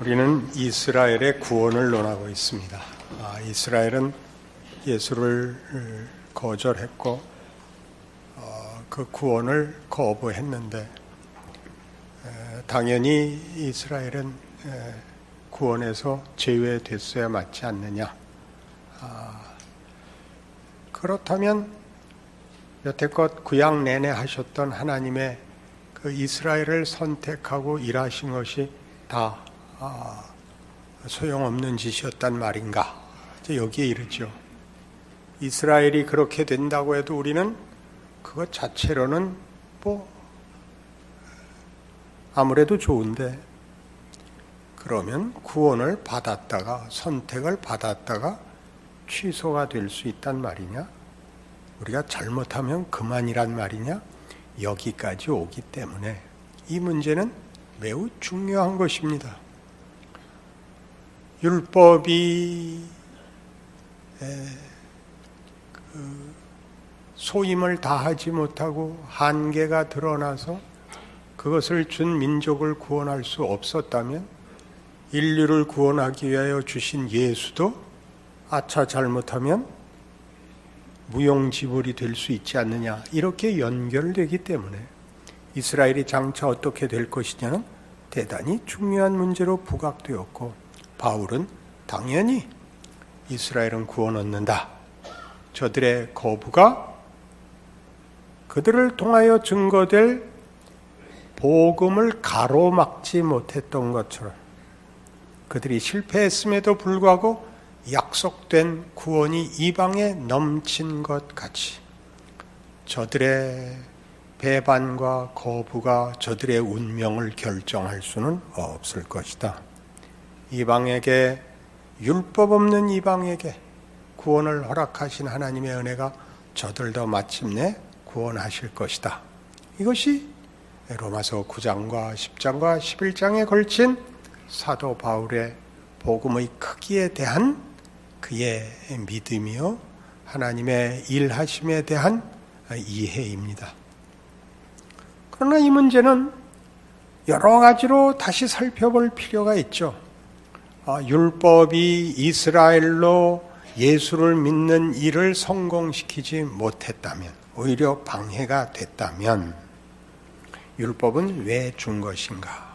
우리는 이스라엘의 구원을 논하고 있습니다. 이스라엘은 예수를 거절했고 그 구원을 거부했는데 당연히 이스라엘은 구원에서 제외됐어야 맞지 않느냐. 그렇다면 여태껏 구약 내내 하셨던 하나님의 그 이스라엘을 선택하고 일하신 것이 다 소용없는 짓이었단 말인가? 여기에 이르죠. 이스라엘이 그렇게 된다고 해도 우리는 그것 자체로는 아무래도 좋은데, 그러면 구원을 받았다가 선택을 받았다가 취소가 될 수 있단 말이냐? 우리가 잘못하면 그만이란 말이냐? 여기까지 오기 때문에 이 문제는 매우 중요한 것입니다. 율법이 소임을 다하지 못하고 한계가 드러나서 그것을 준 민족을 구원할 수 없었다면 인류를 구원하기 위하여 주신 예수도 아차 잘못하면 무용지물이 될 수 있지 않느냐, 이렇게 연결되기 때문에 이스라엘이 장차 어떻게 될 것이냐는 대단히 중요한 문제로 부각되었고, 바울은 당연히 이스라엘은 구원 얻는다, 저들의 거부가 그들을 통하여 증거될 복음을 가로막지 못했던 것처럼, 그들이 실패했음에도 불구하고 약속된 구원이 이방에 넘친 것 같이 저들의 배반과 거부가 저들의 운명을 결정할 수는 없을 것이다. 이방에게, 율법 없는 이방에게 구원을 허락하신 하나님의 은혜가 저들도 마침내 구원하실 것이다. 이것이 로마서 9장과 10장과 11장에 걸친 사도 바울의 복음의 크기에 대한 그의 믿음이요, 하나님의 일하심에 대한 이해입니다. 그러나 이 문제는 여러 가지로 다시 살펴볼 필요가 있죠. 율법이 이스라엘로 예수를 믿는 일을 성공시키지 못했다면, 오히려 방해가 됐다면 율법은 왜 준 것인가?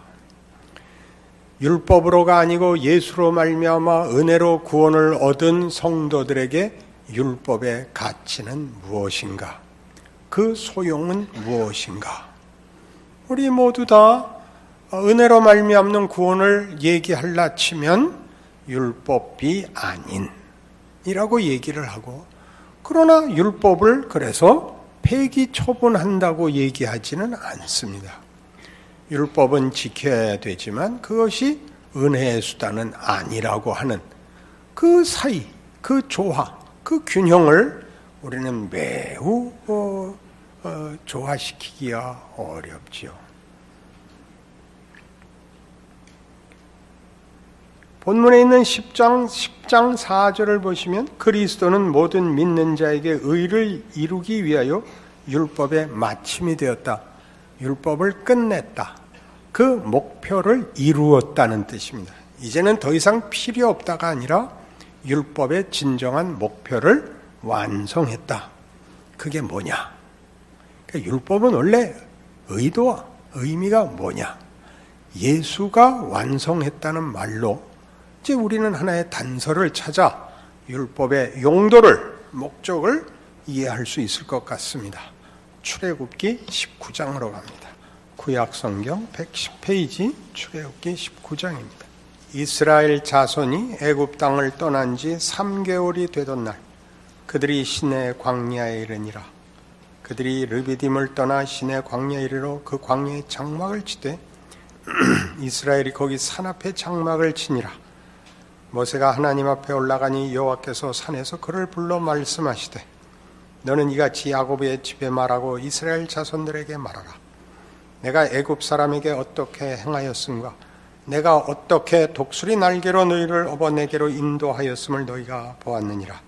율법으로가 아니고 예수로 말미암아 은혜로 구원을 얻은 성도들에게 율법의 가치는 무엇인가? 그 소용은 무엇인가? 우리 모두 다 은혜로 말미암는 구원을 얘기할라 치면 율법이 아닌이라고 얘기를 하고, 그러나 율법을 그래서 폐기 처분한다고 얘기하지는 않습니다. 율법은 지켜야 되지만 그것이 은혜의 수단은 아니라고 하는 그 사이, 그 조화, 그 균형을 우리는 매우 조화시키기가 어렵지요. 본문에 있는 10장 4절을 보시면, 그리스도는 모든 믿는 자에게 의를 이루기 위하여 율법의 마침이 되었다. 율법을 끝냈다. 그 목표를 이루었다는 뜻입니다. 이제는 더 이상 필요 없다가 아니라 율법의 진정한 목표를 완성했다. 그게 뭐냐? 그러니까 율법은 원래 의도와 의미가 뭐냐? 예수가 완성했다는 말로 이제 우리는 하나의 단서를 찾아 율법의 용도를, 목적을 이해할 수 있을 것 같습니다. 출애굽기 19장으로 갑니다. 구약성경 110페이지 출애굽기 19장입니다. 이스라엘 자손이 애굽 땅을 떠난 지 3개월이 되던 날, 그들이 시내 광야에 이르니라. 그들이 르비딤을 떠나 시내 광야에 이르러 그 광야에 장막을 치되 이스라엘이 거기 산 앞에 장막을 치니라. 모세가 하나님 앞에 올라가니 여호와께서 산에서 그를 불러 말씀하시되, 너는 이같이 야곱의 집에 말하고 이스라엘 자손들에게 말하라. 내가 애굽 사람에게 어떻게 행하였음과 내가 어떻게 독수리 날개로 너희를 업어 내게로 인도하였음을 너희가 보았느니라.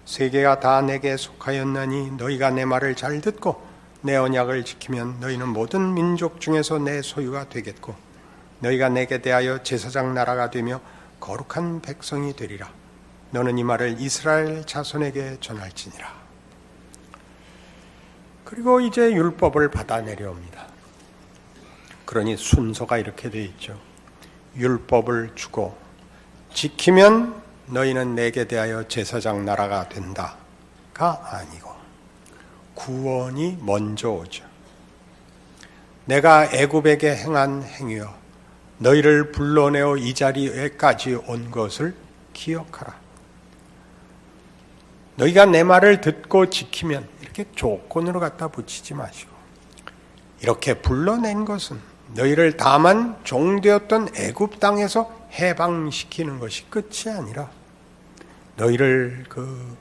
세계가 다 내게 속하였나니 너희가 내 말을 잘 듣고 내 언약을 지키면 너희는 모든 민족 중에서 내 소유가 되겠고 너희가 내게 대하여 제사장 나라가 되며 거룩한 백성이 되리라. 너는 이 말을 이스라엘 자손에게 전할지니라. 그리고 이제 율법을 받아 내려옵니다. 그러니 순서가 이렇게 되어 있죠. 율법을 주고 지키면 너희는 내게 대하여 제사장 나라가 된다가 아니고 구원이 먼저 오죠. 내가 애굽에게 행한 행위여 너희를 불러내어 이 자리에까지 온 것을 기억하라. 너희가 내 말을 듣고 지키면, 이렇게 조건으로 갖다 붙이지 마시고, 이렇게 불러낸 것은 너희를 다만 종되었던 애굽 땅에서 해방시키는 것이 끝이 아니라 너희를 그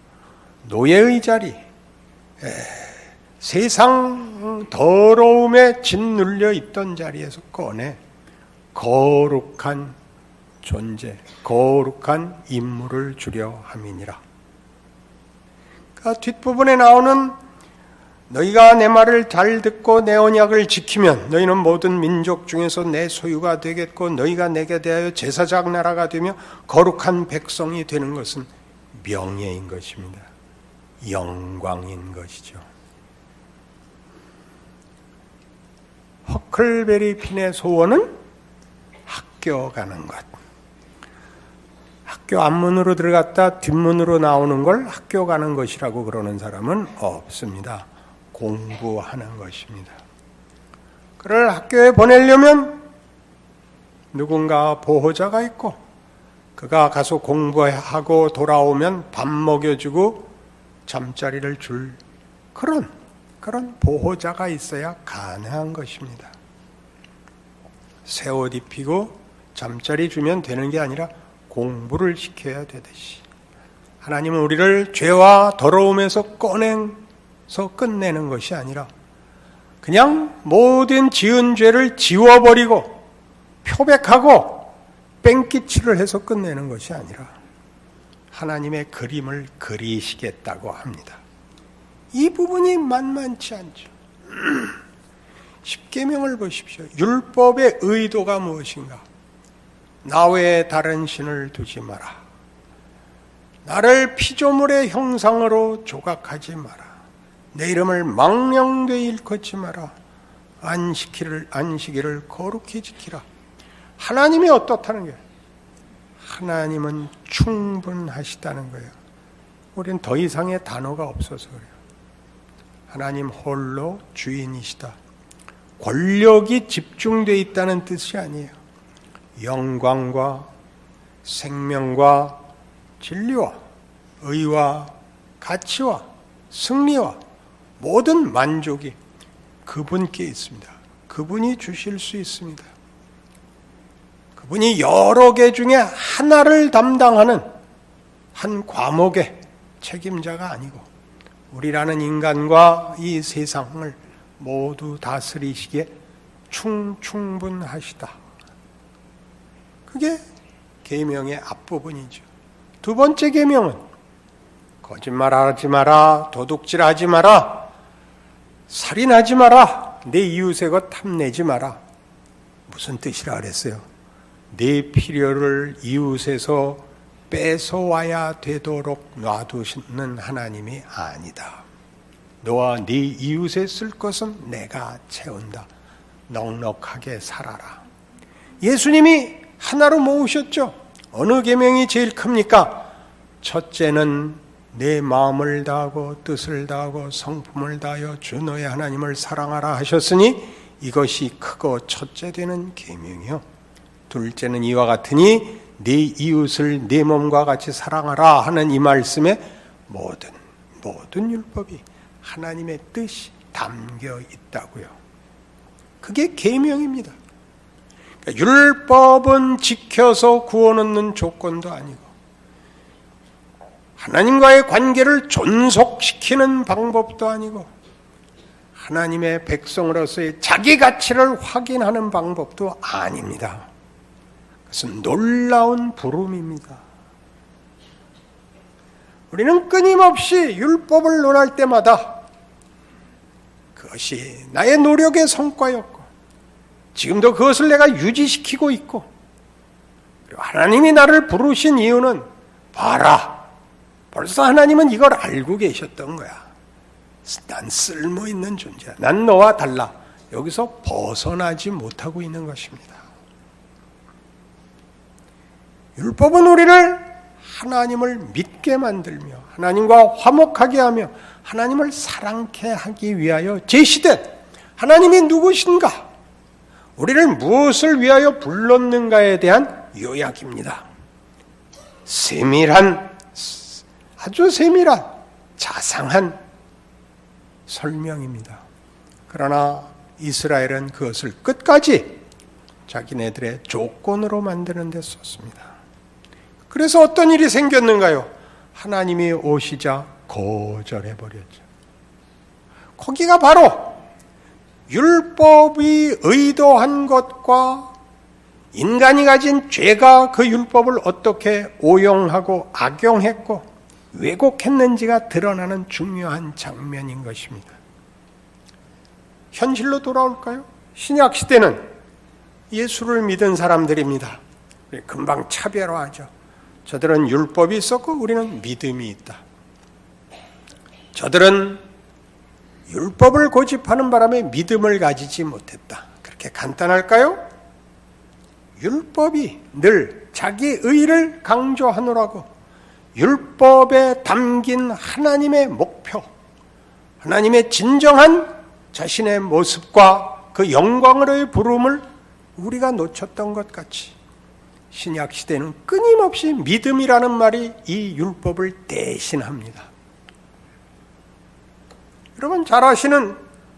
노예의 자리, 세상 더러움에 짓눌려 있던 자리에서 꺼내 거룩한 존재, 거룩한 인물을 주려 함이니라. 그러니까 뒷부분에 나오는 너희가 내 말을 잘 듣고 내 언약을 지키면 너희는 모든 민족 중에서 내 소유가 되겠고 너희가 내게 대하여 제사장 나라가 되며 거룩한 백성이 되는 것은 명예인 것입니다. 영광인 것이죠. 허클베리 핀의 소원은 학교 가는 것. 학교 앞문으로 들어갔다 뒷문으로 나오는 걸 학교 가는 것이라고 그러는 사람은 없습니다. 공부하는 것입니다. 그를 학교에 보내려면 누군가 보호자가 있고 그가 가서 공부하고 돌아오면 밥 먹여주고 잠자리를 줄 그런 보호자가 있어야 가능한 것입니다. 새 옷 입히고 잠자리 주면 되는 게 아니라 공부를 시켜야 되듯이 하나님은 우리를 죄와 더러움에서 꺼내서 끝내는 것이 아니라 그냥 모든 지은 죄를 지워버리고 표백하고 뺑기치를 해서 끝내는 것이 아니라 하나님의 그림을 그리시겠다고 합니다. 이 부분이 만만치 않죠. 십계명을 보십시오. 율법의 의도가 무엇인가? 나 외에 다른 신을 두지 마라. 나를 피조물의 형상으로 조각하지 마라. 내 이름을 망령되이 일컫지 마라. 안식일을 거룩히 지키라. 하나님이 어떻다는 거예요? 하나님은 충분하시다는 거예요. 우리는 더 이상의 단어가 없어서 그래요. 하나님 홀로 주인이시다. 권력이 집중되어 있다는 뜻이 아니에요. 영광과 생명과 진리와 의와 가치와 승리와 모든 만족이 그분께 있습니다. 그분이 주실 수 있습니다. 그분이 여러 개 중에 하나를 담당하는 한 과목의 책임자가 아니고 우리라는 인간과 이 세상을 모두 다스리시기에 충분하시다. 그게 계명의 앞부분이죠. 두 번째 계명은 거짓말하지 마라, 도둑질하지 마라, 살인하지 마라, 내 이웃의 것 탐내지 마라. 무슨 뜻이라 그랬어요? 내 필요를 이웃에서 뺏어와야 되도록 놔두시는 하나님이 아니다. 너와 네 이웃에 쓸 것은 내가 채운다. 넉넉하게 살아라. 예수님이 하나로 모으셨죠. 어느 계명이 제일 큽니까? 첫째는 내 마음을 다하고 뜻을 다하고 성품을 다하여 주 너의 하나님을 사랑하라 하셨으니 이것이 크고 첫째 되는 계명이요. 둘째는 이와 같으니 네 이웃을 네 몸과 같이 사랑하라 하는 이 말씀에 모든 율법이 하나님의 뜻이 담겨 있다고요. 그게 계명입니다. 그러니까 율법은 지켜서 구원 얻는 조건도 아니고 하나님과의 관계를 존속시키는 방법도 아니고 하나님의 백성으로서의 자기 가치를 확인하는 방법도 아닙니다. 그것은 놀라운 부름입니다. 우리는 끊임없이 율법을 논할 때마다 그것이 나의 노력의 성과였고 지금도 그것을 내가 유지시키고 있고, 그리고 하나님이 나를 부르신 이유는 봐라, 벌써 하나님은 이걸 알고 계셨던 거야. 난 쓸모있는 존재야. 난 너와 달라. 여기서 벗어나지 못하고 있는 것입니다. 율법은 우리를 하나님을 믿게 만들며 하나님과 화목하게 하며 하나님을 사랑케 하기 위하여 제시된 하나님이 누구신가, 우리를 무엇을 위하여 불렀는가에 대한 요약입니다. 아주 세밀한 자상한 설명입니다. 그러나 이스라엘은 그것을 끝까지 자기네들의 조건으로 만드는 데 썼습니다. 그래서 어떤 일이 생겼는가요? 하나님이 오시자 거절해버렸죠. 거기가 바로 율법이 의도한 것과 인간이 가진 죄가 그 율법을 어떻게 오용하고 악용했고 왜곡했는지가 드러나는 중요한 장면인 것입니다. 현실로 돌아올까요? 신약 시대는 예수를 믿은 사람들입니다. 금방 차별화하죠. 저들은 율법이 있었고 우리는 믿음이 있다. 저들은 율법을 고집하는 바람에 믿음을 가지지 못했다. 그렇게 간단할까요? 율법이 늘 자기 의를 강조하노라고 율법에 담긴 하나님의 목표, 하나님의 진정한 자신의 모습과 그 영광으로의 부름을 우리가 놓쳤던 것 같이 신약 시대는 끊임없이 믿음이라는 말이 이 율법을 대신합니다. 여러분 잘 아시는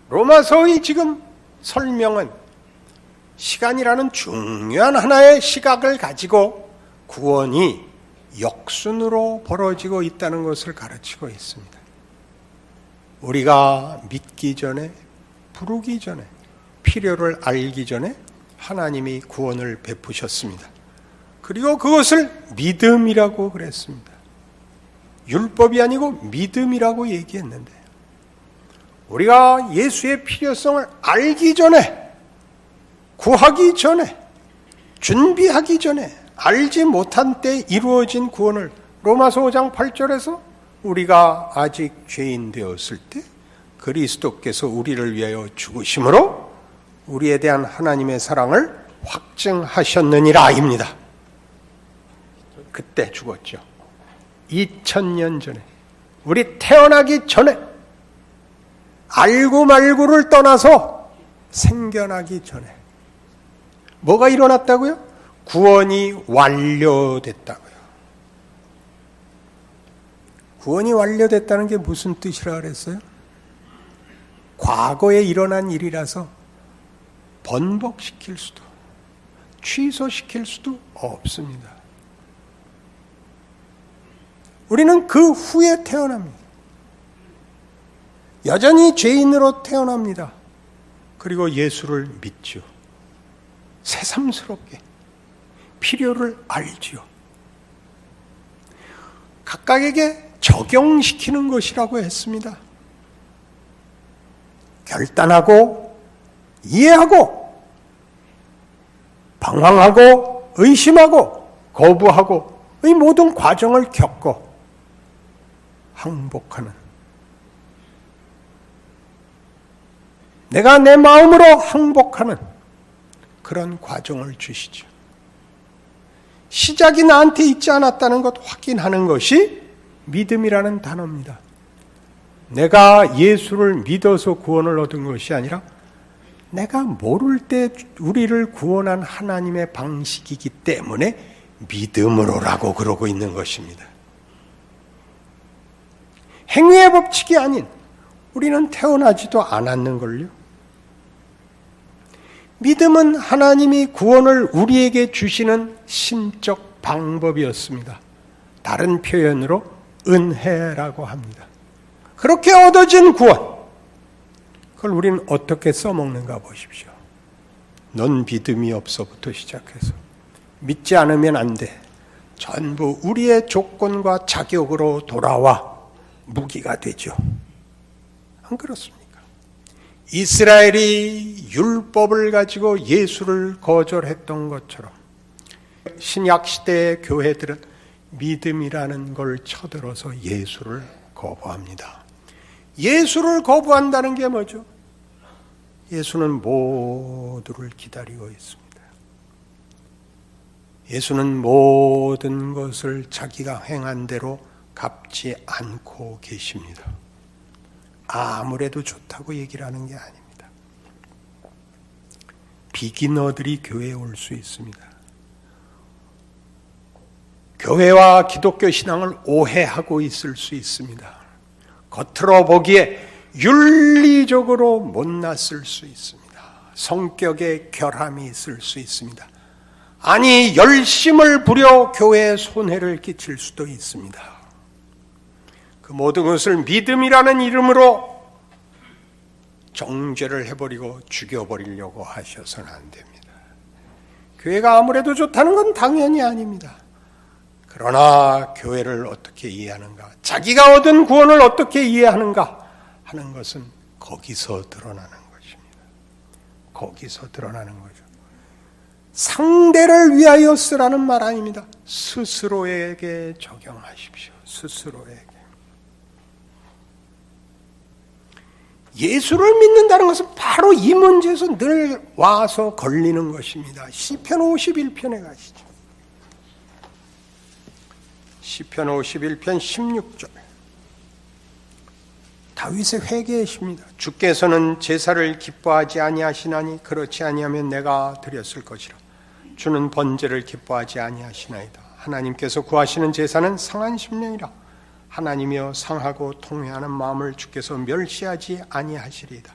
로마서의 지금 설명은 시간이라는 중요한 하나의 시각을 가지고 구원이 역순으로 벌어지고 있다는 것을 가르치고 있습니다. 우리가 믿기 전에, 부르기 전에, 필요를 알기 전에 하나님이 구원을 베푸셨습니다. 그리고 그것을 믿음이라고 그랬습니다. 율법이 아니고 믿음이라고 얘기했는데, 우리가 예수의 필요성을 알기 전에, 구하기 전에, 준비하기 전에, 알지 못한 때 이루어진 구원을 로마서 5장 8절에서 우리가 아직 죄인 되었을 때 그리스도께서 우리를 위하여 죽으심으로 우리에 대한 하나님의 사랑을 확증하셨느니라 입니다. 그때 죽었죠. 2000년 전에, 우리 태어나기 전에, 알고 말고를 떠나서 생겨나기 전에 뭐가 일어났다고요? 구원이 완료됐다고요. 구원이 완료됐다는 게 무슨 뜻이라 그랬어요? 과거에 일어난 일이라서 번복시킬 수도 취소시킬 수도 없습니다. 우리는 그 후에 태어납니다. 여전히 죄인으로 태어납니다. 그리고 예수를 믿죠. 새삼스럽게 필요를 알지요. 각각에게 적용시키는 것이라고 했습니다. 결단하고 이해하고 방황하고 의심하고 거부하고 이 모든 과정을 겪고 항복하는, 내가 내 마음으로 항복하는 그런 과정을 주시죠. 시작이 나한테 있지 않았다는 것 확인하는 것이 믿음이라는 단어입니다. 내가 예수를 믿어서 구원을 얻은 것이 아니라 내가 모를 때 우리를 구원한 하나님의 방식이기 때문에 믿음으로라고 그러고 있는 것입니다. 행위의 법칙이 아닌, 우리는 태어나지도 않았는걸요. 믿음은 하나님이 구원을 우리에게 주시는 신적 방법이었습니다. 다른 표현으로 은혜라고 합니다. 그렇게 얻어진 구원, 그걸 우리는 어떻게 써먹는가 보십시오. 넌 믿음이 없어부터 시작해서 믿지 않으면 안 돼. 전부 우리의 조건과 자격으로 돌아와 무기가 되죠. 안 그렇습니까? 이스라엘이 율법을 가지고 예수를 거절했던 것처럼 신약 시대의 교회들은 믿음이라는 걸 쳐들어서 예수를 거부합니다. 예수를 거부한다는 게 뭐죠? 예수는 모두를 기다리고 있습니다. 예수는 모든 것을 자기가 행한 대로 갚지 않고 계십니다. 아무래도 좋다고 얘기를 하는 게 아닙니다. 비기너들이 교회에 올 수 있습니다. 교회와 기독교 신앙을 오해하고 있을 수 있습니다. 겉으로 보기에 윤리적으로 못났을 수 있습니다. 성격에 결함이 있을 수 있습니다. 아니, 열심을 부려 교회에 손해를 끼칠 수도 있습니다. 그 모든 것을 믿음이라는 이름으로 정죄를 해버리고 죽여버리려고 하셔서는 안 됩니다. 교회가 아무래도 좋다는 건 당연히 아닙니다. 그러나 교회를 어떻게 이해하는가, 자기가 얻은 구원을 어떻게 이해하는가 하는 것은 거기서 드러나는 것입니다. 거기서 드러나는 거죠. 상대를 위하여 쓰라는 말 아닙니다. 스스로에게 적용하십시오. 스스로에게. 예수를 믿는다는 것은 바로 이 문제에서 늘 와서 걸리는 것입니다. 시편 51편에 가시죠. 시편 51편 16절. 다윗의 회개이십니다. 주께서는 제사를 기뻐하지 아니하시나니 그렇지 아니하면 내가 드렸을 것이라. 주는 번제를 기뻐하지 아니하시나이다. 하나님께서 구하시는 제사는 상한 심령이라. 하나님이여 상하고 통회하는 마음을 주께서 멸시하지 아니하시리이다.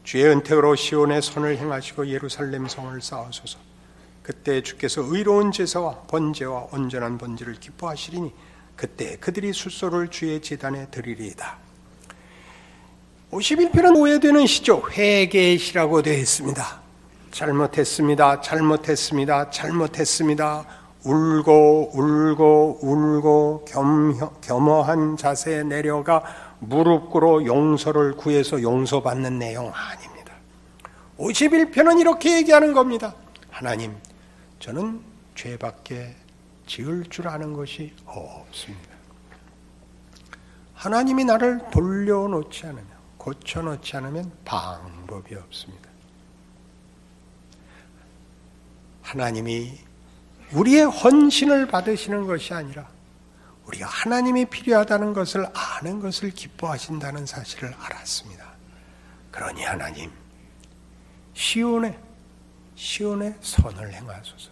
주의 은택으로 시온의 선을 행하시고 예루살렘 성을 쌓으소서. 그때 주께서 의로운 제사와 번제와 온전한 번제를 기뻐하시리니 그때 그들이 숫소를 주의 제단에 드리리이다. 51편은 오해되는 시죠. 회개의 시라고 되어 있습니다. 잘못했습니다. 잘못했습니다. 잘못했습니다. 울고 울고 울고 겸허한 자세에 내려가 무릎 꿇어 용서를 구해서 용서받는 내용 아닙니다. 51편은 이렇게 얘기하는 겁니다. 하나님, 저는 죄밖에 지을 줄 아는 것이 없습니다. 하나님이 나를 돌려놓지 않으면, 고쳐놓지 않으면 방법이 없습니다. 하나님이 우리의 헌신을 받으시는 것이 아니라 우리가 하나님이 필요하다는 것을 아는 것을 기뻐하신다는 사실을 알았습니다. 그러니 하나님, 시온에 선을 행하소서.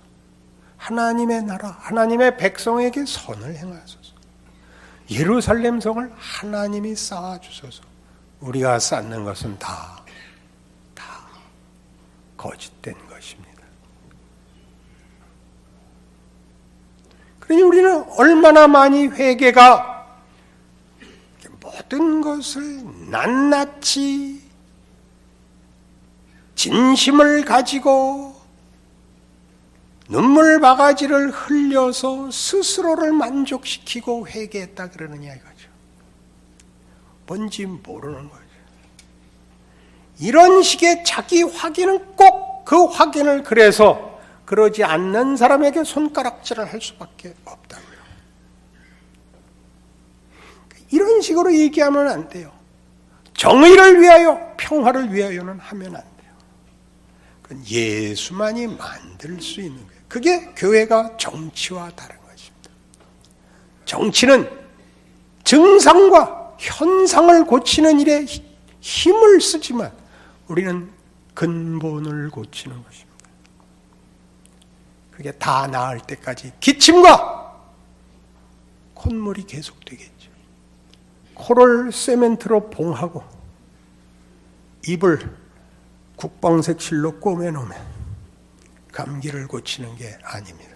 하나님의 나라, 하나님의 백성에게 선을 행하소서. 예루살렘 성을 하나님이 쌓아주소서. 우리가 쌓는 것은 다 거짓된 것입니다. 그러니 우리는 얼마나 많이 회개가 모든 것을 낱낱이 진심을 가지고 눈물 바가지를 흘려서 스스로를 만족시키고 회개했다 그러느냐 이거죠. 뭔지 모르는 거죠. 이런 식의 자기 확인은 꼭 그 확인을 그래서 그러지 않는 사람에게 손가락질을 할 수밖에 없다고요. 이런 식으로 얘기하면 안 돼요. 정의를 위하여, 평화를 위하여는 하면 안 돼요. 그건 예수만이 만들 수 있는 거예요. 그게 교회가 정치와 다른 것입니다. 정치는 증상과 현상을 고치는 일에 힘을 쓰지만 우리는 근본을 고치는 것입니다. 그게 다 나을 때까지 기침과 콧물이 계속되겠죠. 코를 세멘트로 봉하고 입을 국방색 실로 꼬매놓으면 감기를 고치는 게 아닙니다.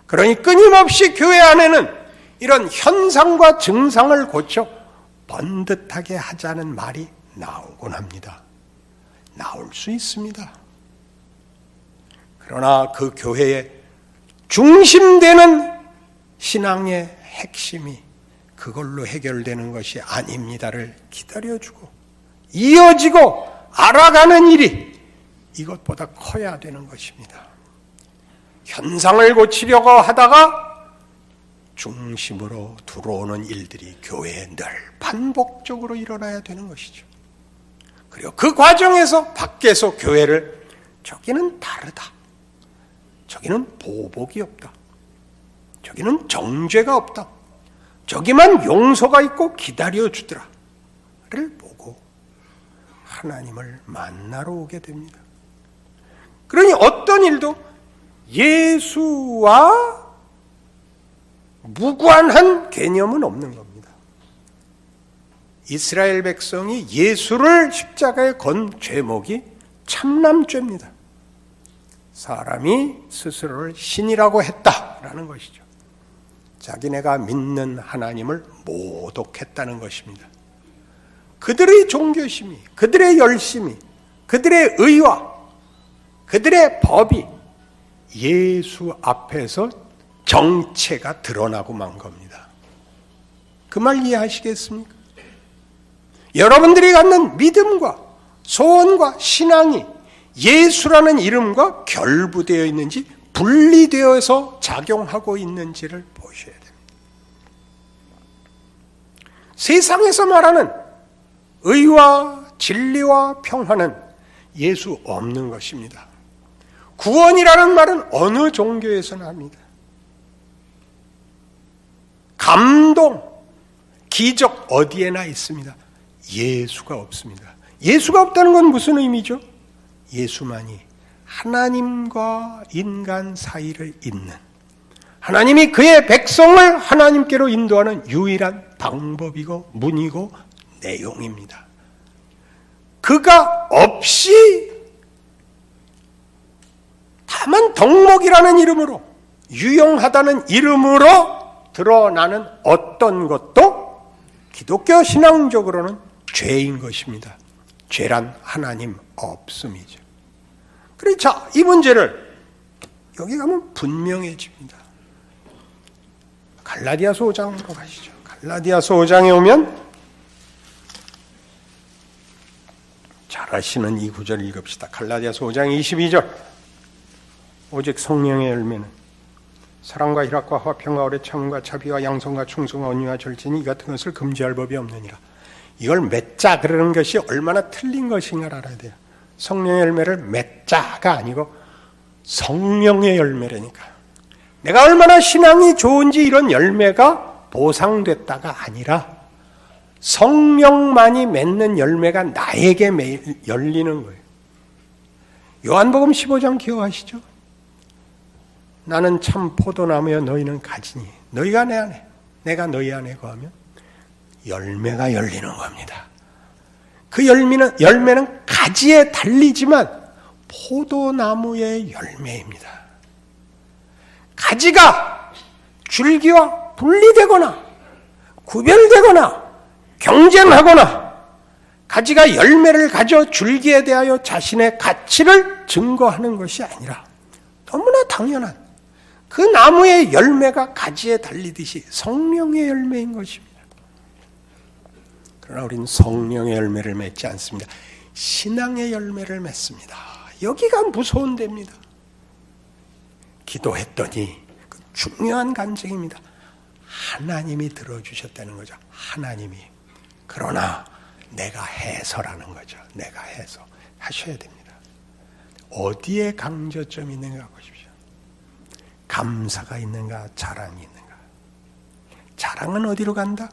그러니 끊임없이 교회 안에는 이런 현상과 증상을 고쳐 번듯하게 하자는 말이 나오곤 합니다. 나올 수 있습니다. 그러나 그 교회의 중심되는 신앙의 핵심이 그걸로 해결되는 것이 아닙니다를 기다려주고 이어지고 알아가는 일이 이것보다 커야 되는 것입니다. 현상을 고치려고 하다가 중심으로 들어오는 일들이 교회에 늘 반복적으로 일어나야 되는 것이죠. 그리고 그 과정에서 밖에서 교회를 저기는 다르다, 저기는 보복이 없다, 저기는 정죄가 없다, 저기만 용서가 있고 기다려주더라 를 보고 하나님을 만나러 오게 됩니다. 그러니 어떤 일도 예수와 무관한 개념은 없는 겁니다. 이스라엘 백성이 예수를 십자가에 건 죄목이 참남죄입니다. 사람이 스스로를 신이라고 했다라는 것이죠. 자기네가 믿는 하나님을 모독했다는 것입니다. 그들의 종교심이, 그들의 열심이, 그들의 의와 그들의 법이 예수 앞에서 정체가 드러나고 만 겁니다. 그 말 이해하시겠습니까? 여러분들이 갖는 믿음과 소원과 신앙이 예수라는 이름과 결부되어 있는지 분리되어서 작용하고 있는지를 보셔야 됩니다. 세상에서 말하는 의와 진리와 평화는 예수 없는 것입니다. 구원이라는 말은 어느 종교에서나 합니다. 감동, 기적 어디에나 있습니다. 예수가 없습니다. 예수가 없다는 건 무슨 의미죠? 예수만이 하나님과 인간 사이를 잇는, 하나님이 그의 백성을 하나님께로 인도하는 유일한 방법이고 문이고 내용입니다. 그가 없이 다만 덕목이라는 이름으로, 유용하다는 이름으로 드러나는 어떤 것도 기독교 신앙적으로는 죄인 것입니다. 죄란 하나님 없음이죠. 그래서 자, 이 문제를 여기 가면 분명해집니다. 갈라디아서 5장으로 가시죠. 갈라디아서 5장에 오면 잘 아시는 이 구절 읽읍시다. 갈라디아서 5장 22절. 오직 성령의 열매는 사랑과 희락과 화평과 오래 참음과 자비와 양선과 충성과 온유와 절제니 이 같은 것을 금지할 법이 없느니라. 이걸 맺자 그러는 것이 얼마나 틀린 것인가를 알아야 돼요. 성령의 열매를 맺자가 아니고 성령의 열매라니까. 내가 얼마나 신앙이 좋은지 이런 열매가 보상됐다가 아니라 성령만이 맺는 열매가 나에게 매일 열리는 거예요. 요한복음 15장 기억하시죠? 나는 참 포도나무여 너희는 가지니 너희가 내 안에 내가 너희 안에 거하면 열매가 열리는 겁니다. 그 열매는 가지에 달리지만 포도나무의 열매입니다. 가지가 줄기와 분리되거나 구별되거나 경쟁하거나 가지가 열매를 가져 줄기에 대하여 자신의 가치를 증거하는 것이 아니라 너무나 당연한 그 나무의 열매가 가지에 달리듯이 성령의 열매인 것입니다. 그러나 우리는 성령의 열매를 맺지 않습니다. 신앙의 열매를 맺습니다. 여기가 무서운 데입니다. 기도했더니 그 중요한 간증입니다. 하나님이 들어주셨다는 거죠. 하나님이. 그러나 내가 해서라는 거죠. 내가 해서 하셔야 됩니다. 어디에 강조점이 있는가 보십시오. 감사가 있는가, 자랑이 있는가. 자랑은 어디로 간다?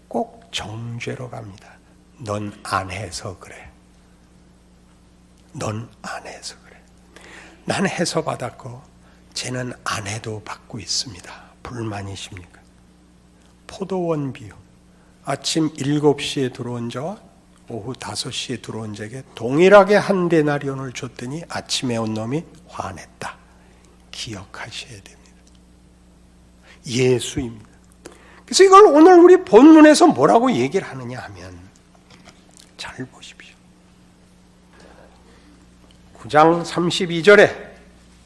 꼭 정죄로 갑니다. 넌 안 해서 그래. 넌 안 해서 그래. 난 해서 받았고 쟤는 안 해도 받고 있습니다. 불만이십니까? 포도원 비유. 아침 7시에 들어온 자와 오후 5시에 들어온 자에게 동일하게 한 데나리온을 줬더니 아침에 온 놈이 화냈다. 기억하셔야 됩니다. 예수입니다. 그래서 이걸 오늘 우리 본문에서 뭐라고 얘기를 하느냐 하면 잘 보십시오. 9장 32절에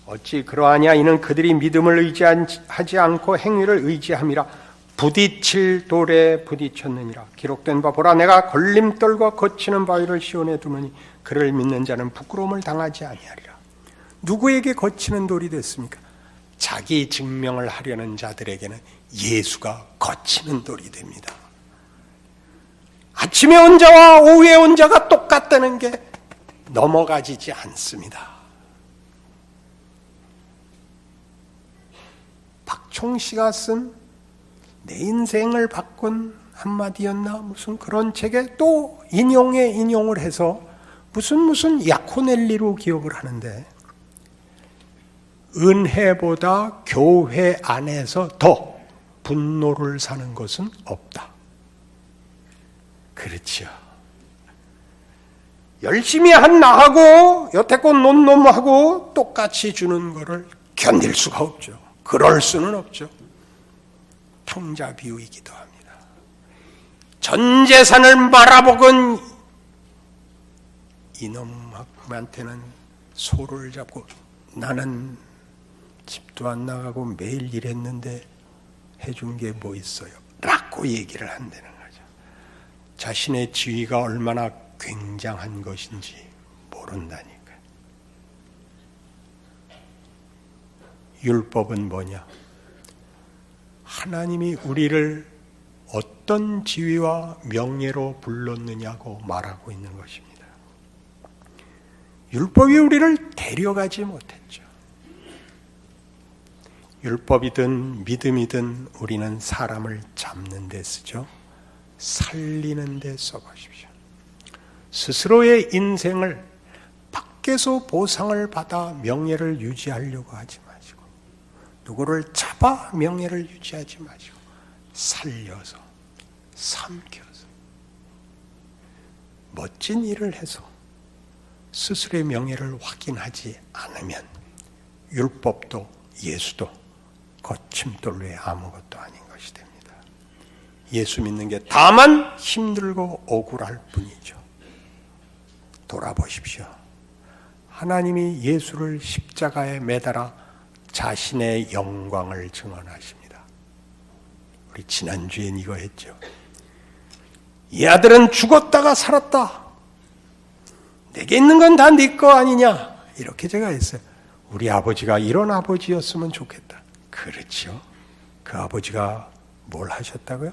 어찌 그러하냐 이는 그들이 믿음을 의지하지 않고 행위를 의지함이라 부딪힐 돌에 부딪혔느니라. 기록된 바 보라, 내가 걸림돌과 거치는 바위를 시온에 두노니 그를 믿는 자는 부끄러움을 당하지 아니하리라. 누구에게 거치는 돌이 됐습니까? 자기 증명을 하려는 자들에게는 예수가 거치는 돌이 됩니다. 아침에 온 자와 오후에 온 자가 똑같다는 게 넘어가지지 않습니다. 박총씨가 쓴 내 인생을 바꾼 한마디였나 무슨 그런 책에 또 인용을 해서 무슨 야코넬리로 기억을 하는데, 은혜보다 교회 안에서 더 분노를 사는 것은 없다. 그렇죠. 열심히 한 나하고 여태껏 논 놈하고 똑같이 주는 것을 견딜 수가 없죠. 그럴 수는 없죠. 통자 비유이기도 합니다. 전 재산을 말아먹은 이놈한테는 소를 잡고 나는 집도 안 나가고 매일 일했는데 해준 게 뭐 있어요? 라고 얘기를 한다는 거죠. 자신의 지위가 얼마나 굉장한 것인지 모른다니까요. 율법은 뭐냐? 하나님이 우리를 어떤 지위와 명예로 불렀느냐고 말하고 있는 것입니다. 율법이 우리를 데려가지 못했죠. 율법이든 믿음이든 우리는 사람을 잡는 데 쓰죠. 살리는 데 써보십시오. 스스로의 인생을 밖에서 보상을 받아 명예를 유지하려고 하지 마시고, 누구를 잡아 명예를 유지하지 마시고 살려서 삼켜서 멋진 일을 해서 스스로의 명예를 확인하지 않으면 율법도 예수도 거침돌 외에 아무것도 아닌 것이 됩니다. 예수 믿는 게 다만 힘들고 억울할 뿐이죠. 돌아보십시오. 하나님이 예수를 십자가에 매달아 자신의 영광을 증언하십니다. 우리 지난주엔 이거 했죠. 이 아들은 죽었다가 살았다. 내게 있는 건 다 네 거 아니냐. 이렇게 제가 했어요. 우리 아버지가 이런 아버지였으면 좋겠다. 그렇죠. 그 아버지가 뭘 하셨다고요?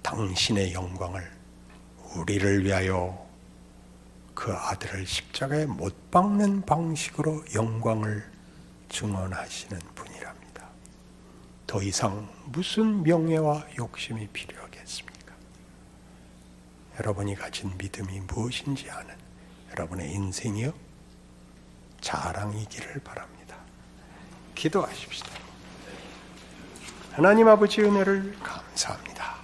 당신의 영광을, 우리를 위하여 그 아들을 십자가에 못 박는 방식으로 영광을 증언하시는 분이랍니다. 더 이상 무슨 명예와 욕심이 필요하겠습니까? 여러분이 가진 믿음이 무엇인지 아는 여러분의 인생이요 자랑이기를 바랍니다. 기도하십시다. 하나님 아버지 은혜를 감사합니다.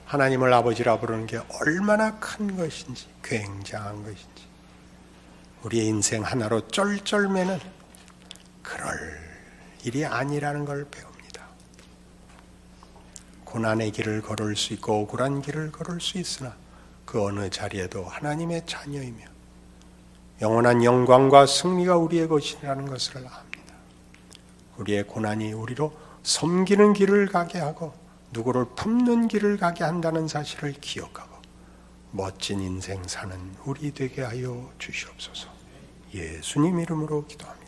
하나님을 아버지라 부르는 게 얼마나 큰 것인지, 굉장한 것인지, 우리의 인생 하나로 쩔쩔매는 그럴 일이 아니라는 걸 배웁니다. 고난의 길을 걸을 수 있고 억울한 길을 걸을 수 있으나 그 어느 자리에도 하나님의 자녀이며 영원한 영광과 승리가 우리의 것이라는 것을 압니다. 우리의 고난이 우리로 섬기는 길을 가게 하고 누구를 품는 길을 가게 한다는 사실을 기억하고 멋진 인생 사는 우리 되게 하여 주시옵소서. 예수님 이름으로 기도합니다.